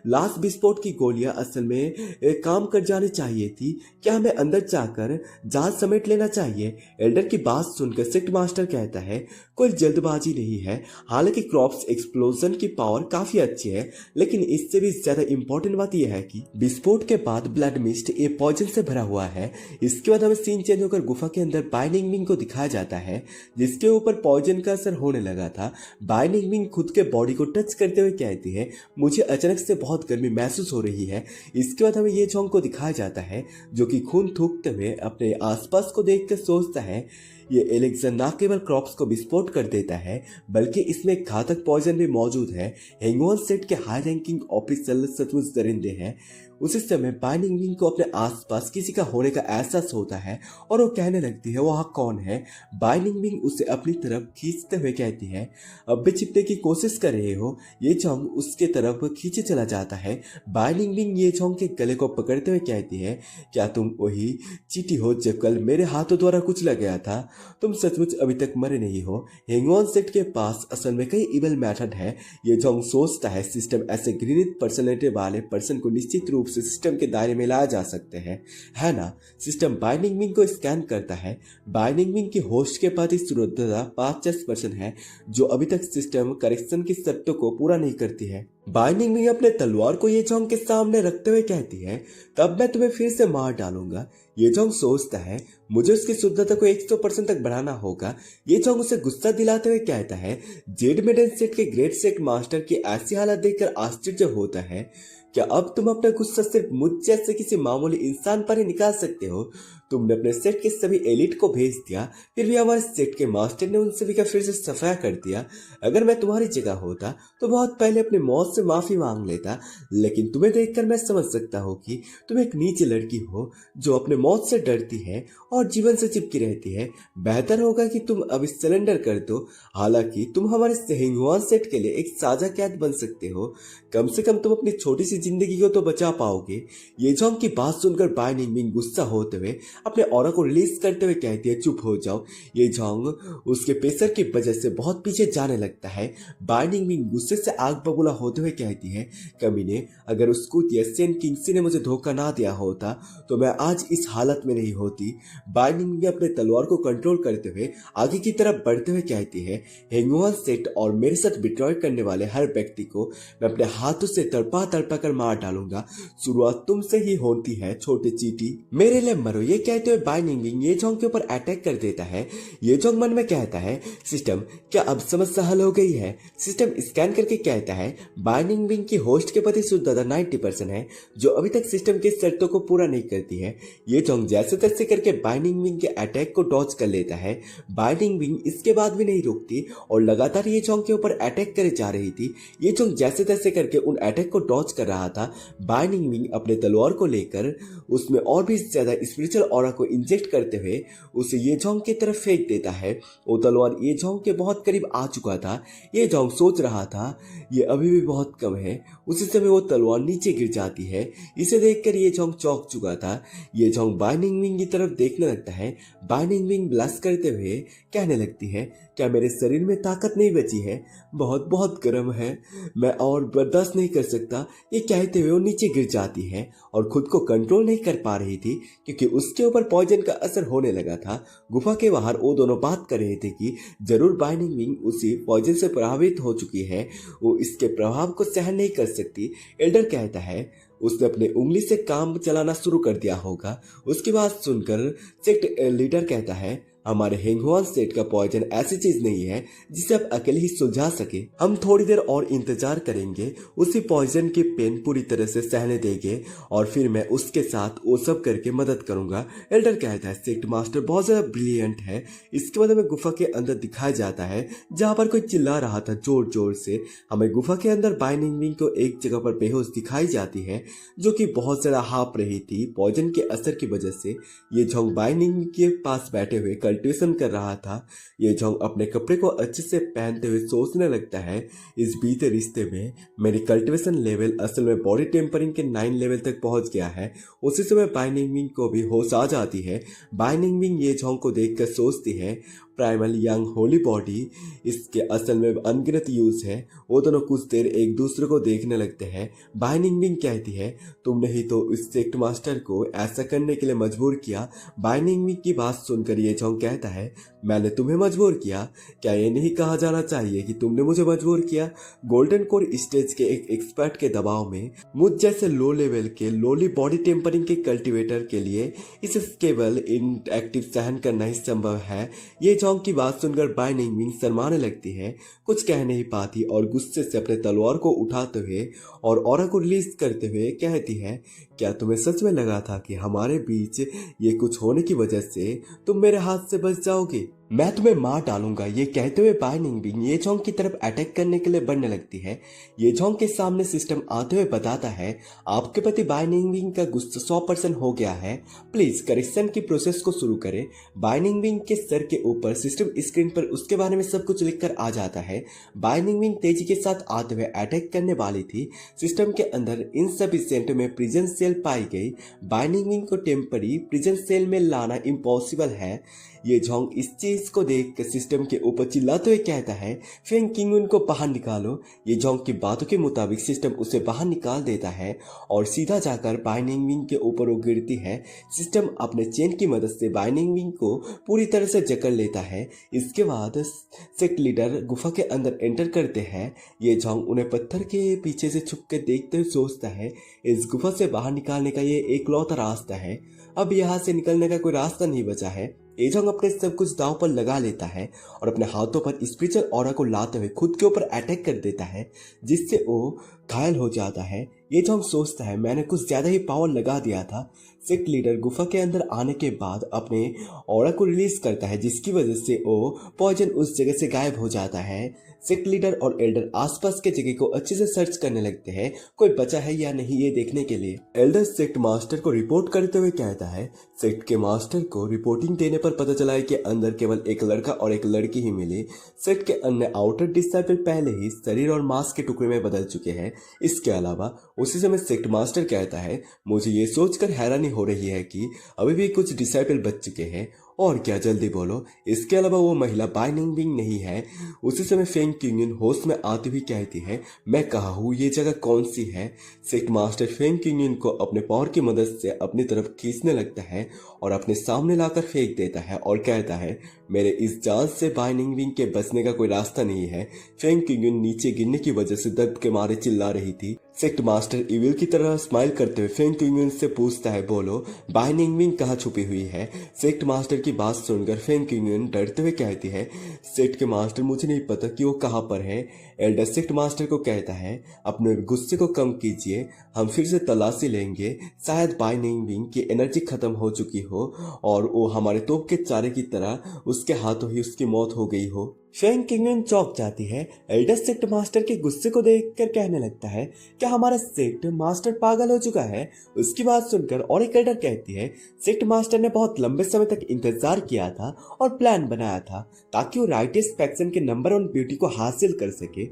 S1: लाश विस्फोट की गोलियां असल में काम कर जानी चाहिए थी। क्या हमें अंदर जाकर जांच समेट लेना चाहिए। एल्डर की बात सुनकर सेक्ट मास्टर कहता है, कोई जल्दबाजी नहीं है। हालांकि क्रॉप्स एक्सप्लोजन की पावर काफी अच्छी है, लेकिन इससे भी ज्यादा इंपॉर्टेंट बात यह है कि विस्फोट के बाद ब्लड मिस्ट ये पॉइजन से भरा हुआ है। इसके बाद हमें सीन चेंज होकर गुफा के अंदर बाइनिंग विंग को दिखाया जाता है जिसके ऊपर पॉइजन का असर होने लगा था। बाइनिंग विंग खुद के बॉडी को टच करते हुए कहती है, मुझे अचानक से बहुत गर्मी महसूस हो रही है। इसके बाद हमें ये जोंग को दिखाया जाता है जो कि खून थूकते हुए अपने आसपास को देखकर सोचता है, ये एलेक्जर न केवल क्रॉप्स को विस्फोट कर देता है बल्कि इसमें घातक पॉइजन भी मौजूद है। हेंगुआन सेट के हाई रैंकिंग ऑफिसर सचमुच दरिंदे हैं। उसी समय बाइनिंग विंग को अपने आसपास किसी का होने का एहसास होता है और वो कहने लगती है, वहाँ कौन है। बाइनिंग विंग उसे अपनी तरफ खींचते हुए कहती है, अब भी छिपने की कोशिश कर रहे हो। ये जोंग उसके तरफ खींचे चला जाता है। बाइनिंग विंग ये जोंग के गले को पकड़ते हुए कहती है, क्या तुम वही चीटी हो जो कल मेरे हाथों द्वारा कुचला गया था। तुम सचमुच अभी तक मरे नहीं हो। हेंगुआन सेट के पास असल में कई इवल मेथड है। ये जोंग सोचता है सिस्टम ऐसे घृणित पर्सनैलिटी वाले पर्सन को निश्चित रूप से सिस्टम के दायरे में लाया जा सकते हैं, है ना। सिस्टम बाइनिंग विंग को स्कैन करता है। बाइनिंग विंग की होस्ट के पास शुद्धता 50% है जो अभी तक सिस्टम करेक्शन की शर्तों को पूरा नहीं करती है। बाइनिंग विंग अपने तलवार को ये जोंग के सामने रखते हुए कहती है, तब मैं तुम्हें फिर से मार डालूंगा। ये जोंग सोचता है, मुझे उसकी शुद्धता को 100% तक बढ़ाना होगा। ये जोंग उसे गुस्सा दिलाते हुए कहता है, जेड मेडन सेट के ग्रेट सेट मास्टर की ऐसी हालत देखकर आश्चर्य होता है। क्या अब तुम अपना गुस्सा सिर्फ मुझ जैसे किसी मामूली इंसान पर ही निकाल सकते हो। तुमने अपने सेट के सभी एलिट को भेज दिया, फिर भी हमारे सेट के मास्टर ने उन सभी का फिर से सफाया कर दिया। अगर मैं तुम्हारी जगह होता तो बहुत पहले अपनी मौत से माफी मांग लेता, लेकिन तुम्हें देखकर मैं समझ सकता हूँ कि तुम एक नीच लड़की हो जो अपने मौत से डरती है और जीवन से चिपकी रहती है। बेहतर होगा कि तुम अब सरेंडर कर दो। हालांकि तुम हमारे सेहिंगवान सेट के लिए एक साझा कैद बन सकते हो। कम से कम तुम अपनी छोटी सी जिंदगी को तो बचा पाओगे। ये जोंग की बात सुनकर बाय निंगमिंग गुस्सा होते हुए अपने ऑरा को रिलीज करते हुए कहती है, चुप हो जाओ। ये जोंग उसके पेसर की वजह से बहुत पीछे जाने लगता है। बाय निंगमिंग गुस्से से आग बबूला होते हुए कहती है, कमीने, अगर उस कुतिया सेन किंगसी ने मुझे धोखा ना दिया होता तो मैं आज इस हालत में नहीं होती। बाय निंगमिंग अपने तलवार को कंट्रोल करते हुए आगे की तरफ बढ़ते हुए कहती है, हेंगवान सेट और मेरे साथ बिट्रॉय करने वाले हर व्यक्ति को मैं अपने हाथों से तड़पा तड़पा कर मार डालूंगा। शुरुआत तुमसे ही होती है, छोटे चीटी, मेरे लिए मरो। ये कहते हुए बाय निंगमिंग ये जोंग के ऊपर अटैक कर देता है। ये जोंग मन में कहता है, सिस्टम, क्या अब समस्या हल हो गई है? सिस्टम स्कैन करके कहता है, बाय निंगमिंग की होस्ट के प्रति शुद्धता 90% है, जो अभी तक सिस्टम की शर्तों को पूरा नहीं करती है। ये जोंग जैसे तैसे करके बाय निंगमिंग के अटैक को डॉज कर लेता है। बाय निंगमिंग इसके बाद भी नहीं रुकती और लगातार ये जोंग के ऊपर अटैक करे जा रही थी। ये जोंग जैसे तैसे करके उन अटैक को डॉज कर रहा था। बाय निंगमिंग अपने तलवार को लेकर उसमें और भी ज्यादा स्पिरिचुअल ऑरा को इंजेक्ट करते हुए उसे ये जोंग की तरफ फेंक देता है। वो तलवार ये जोंग के बहुत करीब आ चुका था। ये जोंग सोच रहा था ये अभी भी बहुत कम है। उसी समय वो तलवार नीचे गिर जाती है। इसे देखकर ये जोंग चौंक चुका था। ये जोंग बाय निंगमिंग की तरफ देखने लगता है। बाय निंगमिंग ब्लश करते हुए कहने लगती है, क्या मेरे शरीर में ताकत नहीं बची है? बहुत बहुत गर्म है, मैं और बर्दाश्त नहीं कर सकता। ये कहते हुए वो नीचे गिर जाती है और खुद को कंट्रोल नहीं कर पा रही थी क्योंकि उसके ऊपर पॉइजन का असर होने लगा था। गुफा के बाहर वो दोनों बात कर रहे थे कि जरूर बाय निंगमिंग उसी पॉइजन से प्रभावित हो चुकी है, वो इसके प्रभाव को सहन नहीं कर सकती। एल्डर कहता है, उसने अपने उंगली से काम चलाना शुरू कर दिया होगा। उसकी बात सुनकर सेक्ट लीडर कहता है, हमारे हेंगवान सेट का पॉइजन ऐसी चीज नहीं है जिसे आप अकेले ही सुलझा सके। हम थोड़ी देर और इंतजार करेंगे, उसी पॉइजन की पेन पूरी तरह से सहने देंगे और फिर मैं उसके साथ वो सब करके मदद करूंगा। एल्डर कहता है, सेक्ट मास्टर बहुत ज्यादा ब्रिलियंट है। इसके बाद हमें गुफा के अंदर दिखाया जाता है जहाँ पर कोई चिल्ला रहा था जोर जोर से। हमें गुफा के अंदर बाय निंगमिंग को एक जगह पर बेहोश दिखाई जाती है जो कि बहुत ज्यादा हाँप रही थी पॉइजन के असर की वजह से। ये जोंग बाय निंगमिंग के पास बैठे हुए कल्टिवेशन कर रहा था। ये जोंग अपने कपड़े को अच्छे से पहनते हुए सोचने लगता है, इस बीते रिश्ते में मेरी कल्टिवेशन लेवल असल में बॉडी टेम्परिंग के 9 लेवल तक पहुंच गया है। उसी समय बाय निंगमिंग को भी होश आ जाती है। बाय निंगमिंग ये जोंग को देखकर सोचती है, प्राइमल यंग होली बॉडी इसके असल में अनगिनत यूज है। वो दोनों कुछ देर एक दूसरे को देखने लगते हैं। बाय निंगमिंग कहती है, तुमने ही तो इस सेक्ट मास्टर को ऐसा करने के लिए मजबूर किया। बाय निंगमिंग की बात सुनकर ये जोंग कहता है, मैंने तुम्हें मजबूर किया? क्या ये नहीं कहा जाना चाहिए कि तुमने मुझे मजबूर किया? गोल्डन कोर स्टेज के एक एक्सपर्ट के दबाव में मुझ जैसे लो लेवल के लोली बॉडी टेम्परिंग के कल्टिवेटर के लिए इसे केवल इनएक्टिव सहन करना ही संभव है। ये जोंग की बात सुनकर बाय निंगमिंग शर्माने लगती है, कुछ कह नहीं पाती और गुस्से से अपने तलवार को उठाते हुए और ऑरा को रिलीज करते हुए कहती है, क्या तुम्हें सच में लगा था कि हमारे बीच ये कुछ होने की वजह से तुम मेरे हाथ से बच जाओगे? मैं तुम्हें मार डालूंगा। ये कहते हुए बाय निंगमिंग ये जोंग की तरफ अटैक करने के लिए बढ़ने लगती है। ये जोंग के सामने सिस्टम आते हुए बताता है, आपके प्रति बाय निंगमिंग का गुस्सा 100% हो गया है, प्लीज करेक्शन की प्रोसेस को शुरू करें। बाय निंगमिंग के सर के ऊपर सिस्टम स्क्रीन पर उसके बारे में सब कुछ लिखकर आ जाता है। बाय निंगमिंग तेजी के साथ आते हुए अटैक करने वाली थी। सिस्टम के अंदर इनसफिशिएंट में प्रिजन सेल पाई गई। बाय निंगमिंग को टेम्पररी प्रिजन सेल में लाना इम्पॉसिबल है। ये जोंग इस चीज को देख कर सिस्टम के ऊपर चिल्लाते हुए कहता है, फेंग किंगुन को बाहर निकालो। ये जोंग की बातों के मुताबिक सिस्टम उसे बाहर निकाल देता है और सीधा जाकर बाय निंगमिंग के ऊपर वो गिरती है। सिस्टम अपने चेन की मदद से बाय निंगमिंग को पूरी तरह से जकड़ लेता है। इसके बाद सेक्ट लीडर गुफा के अंदर एंटर करते हैं। ये जोंग उन्हें पत्थर के पीछे से छुप कर देखते हुए सोचता है, इस गुफा से बाहर निकालने का ये एकलौता रास्ता है, अब यहाँ से निकलने का कोई रास्ता नहीं बचा है। ये जोंग अपने सब कुछ दांव पर लगा लेता है और अपने हाथों पर स्पिरिचुअल ऑरा को लाते हुए खुद के ऊपर अटैक कर देता है, जिससे वो घायल हो जाता है। ये जोंग सोचता है मैंने कुछ ज्यादा ही पावर लगा दिया था। सेक्ट लीडर गुफा के अंदर आने के बाद अपने ऑरा को रिलीज करता है, जिसकी वजह से वो पॉइजन उस जगह से गायब हो जाता है। सेक्ट लीडर और एल्डर आसपास के जगह को अच्छे से सर्च करने लगते हैं, कोई बचा है या नहीं ये देखने के लिए। एल्डर सेक्ट मास्टर को रिपोर्ट करते हुए कहता है सेक्ट के मास्टर को रिपोर्टिंग देने पर पता चला है कि अंदर केवल एक लड़का और एक लड़की ही मिली। सेक्ट के अन्य आउटर डिसाइपल पहले ही शरीर और मांस के टुकड़े में बदल चुके हैं। इसके अलावा उसी समय सेक्ट मास्टर कहता है मुझे ये सोचकर हैरानी हो रही है कि अभी भी कुछ डिसाइपल बच चुके हैं, और क्या जल्दी बोलो। इसके अलावा वो महिला बाइनिंग बिंग नहीं है। उसी समय फेंग क्यूंगन होश में आती हुई कहती है मैं कहा हूँ ये जगह कौन सी है। सेक्ट मास्टर फेंग क्यूंगन को अपने पावर की मदद से अपनी तरफ खींचने लगता है और अपने सामने लाकर फेंक देता है और कहता है मेरे इस जाल से बाइनिंग बिंग के बचने का कोई रास्ता नहीं है। फेंग क्यूंगन नीचे गिरने की वजह से दर्द के मारे चिल्ला रही थी। सेक्ट मास्टर इविल की तरह स्माइल करते हुए फेंग क्यूंगन से पूछता है बोलो बाइनिंग बिंग कहाँ छुपी हुई है। सेक्ट मास्टर की बात सुनकर फेंग क्यूंगन डरते हुए कहती है सेक्ट के मास्टर मुझे नहीं पता कि वो कहाँ पर है। एल्डर सेक्ट मास्टर को कहता है अपने गुस्से को कम कीजिए, हम फिर से तलाशी लेंगे, शायद बाइनिंग बिंग की एनर्जी खत्म हो चुकी हो और वो हमारे तोप के चारे की तरह उसके हाथों ही उसकी मौत हो गई हो। फेंग क्यूंगन चौंक जाती है। एल्डर सेक्ट मास्टर के गुस्से को देखकर कहने लगता है क्या हमारा सेक्ट मास्टर पागल हो चुका है। उसकी बात सुनकर और एक एल्डर कहती है सेक्ट मास्टर ने बहुत लंबे समय तक इंतजार किया था और प्लान बनाया था ताकि वो राइटेस्ट फैक्शन के नंबर 1 ब्यूटी को हासिल कर सके।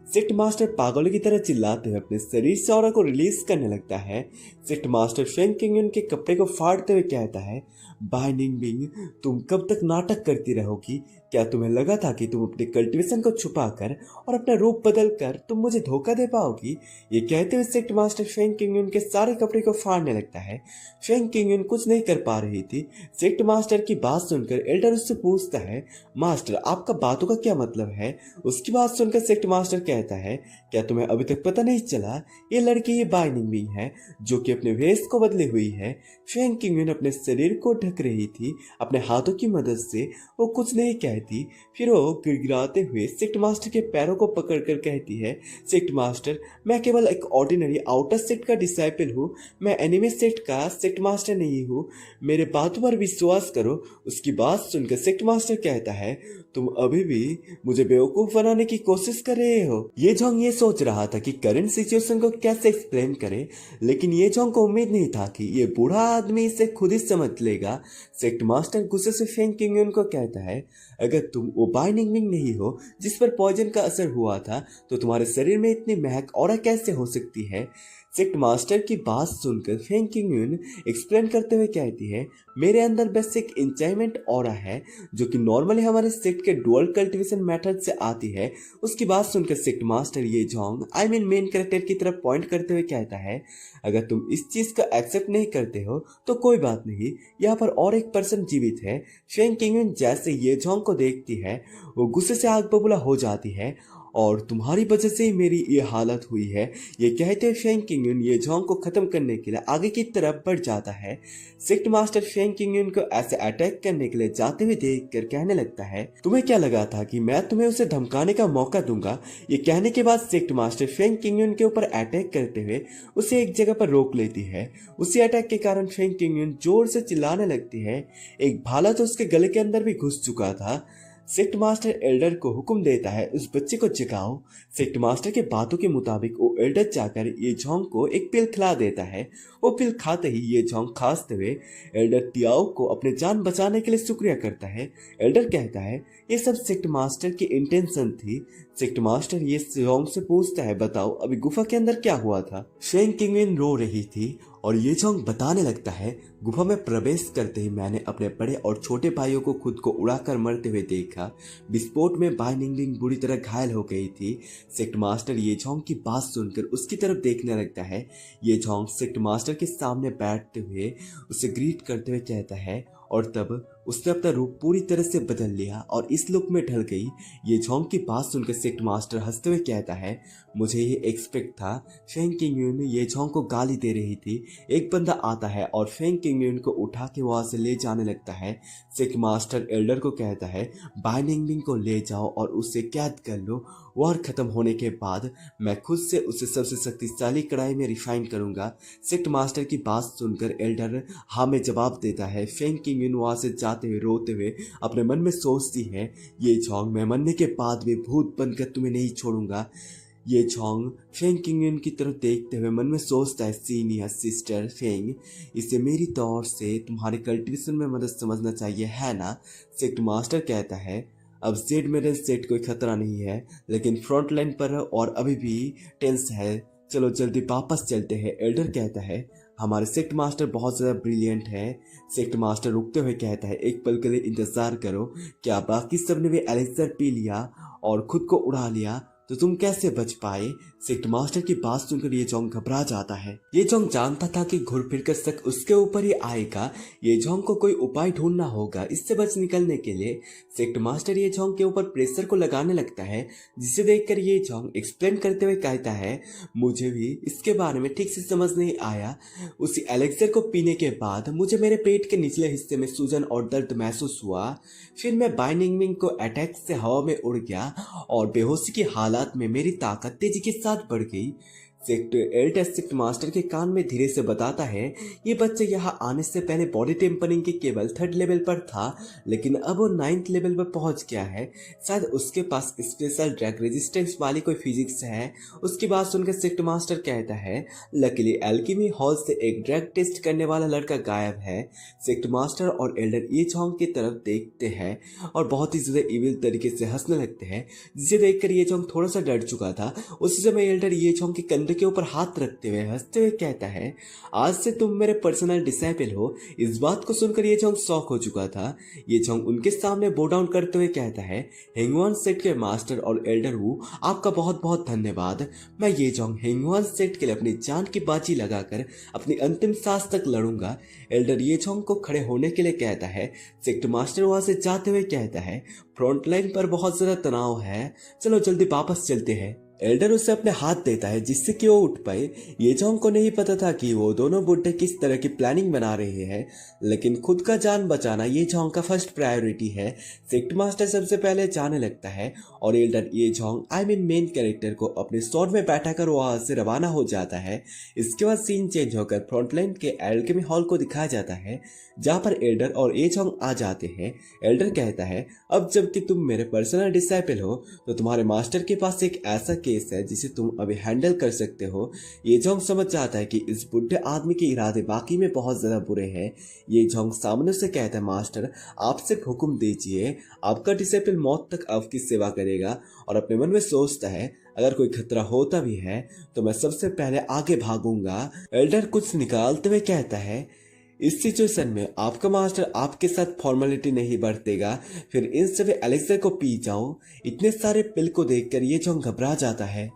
S1: सेक्ट मास्टर पागलों की तरह चिल्लाते हुए अपने शरीर से ऑरा को रिलीज करने लगता है। सेक्ट मास्टर फेंग क्यूंगन के कपड़े को फाड़ते हुए कहता है बाइनिंग बिंग तुम कब तक नाटक करती रहोगी। क्या तुम्हें लगा था कि तुम अपने कल्टीवेशन को छुपाकर और अपना रूप बदलकर तुम मुझे धोखा दे पाओगी। ये कहते हुए सेक्ट मास्टर फेंग क्यूंगन के सारे कपड़े को फाड़ने लगता है। फेंग क्यूंगन कुछ नहीं कर पा रही थी। सेक्ट मास्टर की बात सुनकर एल्डर उससे पूछता है मास्टर आपका बातों का क्या मतलब है। उसकी बात सुनकर सेक्ट मास्टर कहता है क्या तुम्हें अभी तक पता नहीं चला ये लड़की ये बाइनिंग बिंग है जो कि अपने वेश को बदली हुई है। फेंग क्यूंगन अपने शरीर को ढक रही थी अपने हाथों की मदद से। वो कुछ नहीं कहती, फिर वो गिड़गिड़ाते हुए सेक्ट मास्टर के पैरों को पकड़कर कहती है सेक्ट मास्टर मैं केवल एक ऑर्डिनरी आउटर सेक्ट का डिसाइपल हूँ, मैं एनिमे सेक्ट का सेक्ट मास्टर नहीं हूँ, मेरे बातों पर विश्वास करो। उसकी बात सुनकर सेक्ट मास्टर कहता है तुम अभी भी मुझे बेवकूफ बनाने की कोशिश कर रहे हो। ये जोंग ये सोच रहा था कि करंट सिचुएशन को कैसे एक्सप्लेन करे, लेकिन ये जोंग को उम्मीद नहीं था कि ये बूढ़ा आदमी इसे खुद ही समझ लेगा। सेक्ट मास्टर गुस्से से फेंग क्यूंगन को कहता है अगर तुम वो बाइनिंग बिंग नहीं हो जिस पर पॉइजन का असर हुआ था तो तुम्हारे शरीर में इतनी महक ऑरा कैसे हो सकती है। सेक्ट मास्टर की बात सुनकर फेंग क्यूंगन एक्सप्लेन करते हुए कहती है मेरे अंदर बस एक इंचाइमेंट ऑरा है जो कि नॉर्मली हमारे सेक्ट के डुअल कल्टीवेशन मेथड से आती है। उसकी बात सुनकर सेक्ट मास्टर ये जोंग मेन कैरेक्टर की तरफ पॉइंट करते हुए कहता है अगर तुम इस चीज को एक्सेप्ट नहीं करते हो तो कोई बात नहीं, यहाँ पर और एक पर्सन जीवित है। फेंग क्यूंगन जैसे ये जोंग को देखती है वो गुस्से से आग बबूला हो जाती है और तुम्हारी वजह से ही मेरी ये हालत हुई है। ये कहते हुए फेंग क्यूंगन ये जोंग को खत्म करने के लिए आगे की तरफ बढ़ जाता है। सेक्ट मास्टर फेंग क्यूंगन को ऐसे अटैक करने के लिए जाते हुए देखकर कहने लगता है तुम्हें क्या लगा था कि मैं तुम्हें उसे धमकाने का मौका दूंगा। ये कहने के बाद सेक्ट मास्टर फेंग क्यूंगन के ऊपर अटैक करते हुए उसे एक जगह पर रोक लेती है। उसी अटैक के कारण फेंग क्यूंगन जोर से चिल्लाने लगती है। एक भाला तो उसके गले के अंदर भी घुस चुका था। सेक्ट मास्टर एल्डर को हुक्म देता है उस बच्चे को जगाओ। सेक्ट मास्टर के बातों के मुताबिक वो एल्डर जाकर ये जोंग को एक पिल खिला देता है। वो पिल खाते ही ये जोंग खांसते हुए एल्डर तियाओ को अपने जान बचाने के लिए शुक्रिया करता है। एल्डर कहता है ये सब सेक्ट मास्टर की इंटेंशन थी। सेक्ट मास्टर ये जोंग से पूछता है बताओ अभी गुफा के अंदर क्या हुआ था। फेंग क्यूंगन रो रही थी और ये जोंग बताने लगता है गुफा में प्रवेश करते ही मैंने अपने बड़े और छोटे भाइयों को खुद को उड़ाकर मरते हुए देखा। विस्फोट में बाइनिंग बिंग बुरी तरह घायल हो गई थी। सेक्ट मास्टर ये जोंग की बात सुनकर उसकी तरफ देखने लगता है। ये जोंग सेक्ट मास्टर के सामने बैठते हुए उसे ग्रीट करते हुए कहता है और तब उसने अपना रूप पूरी तरह से बदल लिया और इस लुक में ढल गई। ये झोंग की बात सुनकर सेक्ट मास्टर हंसते हुए कहता है, मुझे ये एक्सपेक्ट था। फेंग किंगयून ये झोंग को गाली दे रही थी। एक बंदा आता है और फेंग किंगयून को उठा के वहां से ले जाने लगता है। सेक्ट मास्टर एल्डर को कहता है, बाई निंगमिंग को ले जाओ और उसे कैद कर लो। वॉर खत्म होने के बाद मैं खुद से उसे सबसे शक्तिशाली कढ़ाई में रिफाइन करूंगा। सेक्ट मास्टर की बात सुनकर एल्डर हाँ में जवाब देता है। फेंग किंगयून वहां से जाते हुए रोते हुए अपने मन में सोचती है, ये झोंग मैं मरने के बाद भी भूत बनकर तुम्हें नहीं छोड़ूंगा। ये झोंग फेंग किंगयून की तरफ देखते हुए मन में सोचता है, सीनियर सिस्टर फेंग, इसे मेरी तौर से तुम्हारे कल्टिवेशन में मदद समझना चाहिए, है ना? सेक्ट मास्टर कहता है, अब जेड मेडल सेट कोई खतरा नहीं है, लेकिन फ्रंट लाइन पर और अभी भी टेंस है। चलो जल्दी वापस चलते हैं। एल्डर कहता है, हमारे सेक्ट मास्टर बहुत ज़्यादा ब्रिलियंट है। सेक्ट मास्टर रुकते हुए कहता है, एक पल के लिए इंतजार करो। क्या बाकी सब ने भी एलेक्सर पी लिया और खुद को उड़ा लिया तो तुम कैसे बच पाए? सेक्ट मास्टर की बात सुनकर ये जोंग घबरा जाता है। ये जोंग जानता था कि घुर फिर कर शक उसके ऊपर ही आएगा। ये जोंग को कोई उपाय ढूंढना होगा इससे बच निकलने के लिए। सेक्ट मास्टर ये जोंग के ऊपर प्रेशर को लगाने लगता है, जिसे देखकर ये जोंग एक्सप्लेन करते हुए कहता है, मुझे भी इसके बारे में ठीक से समझ नहीं आया। उसी एलेक्सर को पीने के बाद मुझे मेरे पेट के निचले हिस्से में सूजन और दर्द महसूस हुआ। फिर मैं बाई निंगमिंग को अटैक से हवा में उड़ गया और बेहोशी की हालत में मेरी ताकत तेजी के साथ बढ़ गई। सेक्ट मास्टर के कान में धीरे से बताता है, ये बच्चा यहाँ आने से पहले बॉडी टेम्परिंग के केवल 3rd लेवल पर था, लेकिन अब वो 9th लेवल पर पहुंच गया है। शायद उसके पास स्पेशल ड्रग रेजिस्टेंस वाली कोई फिजिक्स है। उसकी बात सुनकर सेक्ट मास्टर कहता है, लकीली एल्केमी हॉल से एक ड्रग टेस्ट करने वाला लड़का गायब है। सेक्ट मास्टर और एल्डर ये जोंग की तरफ देखते हैं और बहुत ही ज्यादा इविल तरीके से हंसने लगते हैं, जिसे देखकर ये जोंग थोड़ा सा डर चुका था। उसी समय एल्डर ये जोंग के कंधे के ऊपर हाथ रखते हुए हंसते हुए कहता है, आज से तुम मेरे पर्सनल डिसाइपल हो। इस बात को सुनकर ये जोंग शॉक हो चुका था। ये जोंग उनके सामने बो डाउन करते हुए कहता है, हेंगवान सेट के मास्टर और एल्डर हूँ, आपका बहुत बहुत धन्यवाद। मैं ये जोंग हेंगवान सेट के लिए अपनी जान की बाजी लगाकर अपनी अंतिम सांस तक लड़ूंगा। एल्डर ये जोंग को खड़े होने के लिए कहता है। सेक्ट मास्टर वहां से जाते हुए कहता है, फ्रंट लाइन पर बहुत ज्यादा तनाव है, चलो जल्दी वापस चलते हैं। एल्डर उसे अपने हाथ देता है जिससे कि वो उठ पाए। ये जोंग को नहीं पता था कि वो दोनों बुड्ढे किस तरह की प्लानिंग बना रहे हैं, लेकिन खुद का जान बचाना ये जोंग का फर्स्ट प्रायोरिटी है। सेक्ट मास्टर सबसे पहले जाने लगता है और एल्डर ये जोंग मेन कैरेक्टर को अपने स्वॉर्ड में बैठाकर वहां से रवाना हो जाता है। इसके बाद सीन चेंज होकर फ्रंटलाइन के एल्केमी हॉल को दिखाया जाता है, जहाँ पर एल्डर और ये जोंग आ जाते हैं। एल्डर कहता है, अब जबकि तुम मेरे पर्सनल डिसाइपल हो तो तुम्हारे मास्टर के पास एक ऐसा केस है जिसे तुम अभी हैंडल कर सकते हो। ये जोंग समझ जाता है कि इस बुढ़े आदमी के इरादे वाकई में बहुत ज्यादा बुरे हैं। ये जोंग सामने से कहता है, मास्टर आप सिर्फ हुक्म दीजिए, आपका डिसाइपल मौत तक आपकी सेवा करेगा। और अपने मन में सोचता है, अगर कोई खतरा होता भी है तो मैं सबसे पहले आगे भागूंगा। एल्डर कुछ निकालते हुए कहता है, इस सिचुएशन में आपका मास्टर आपके साथ फॉर्मेलिटी नहीं बरतेगा, फिर इन सभी एलेक्सर को पी जाओ। इतने सारे पिल को देखकर ये जोंग घबरा जाता है।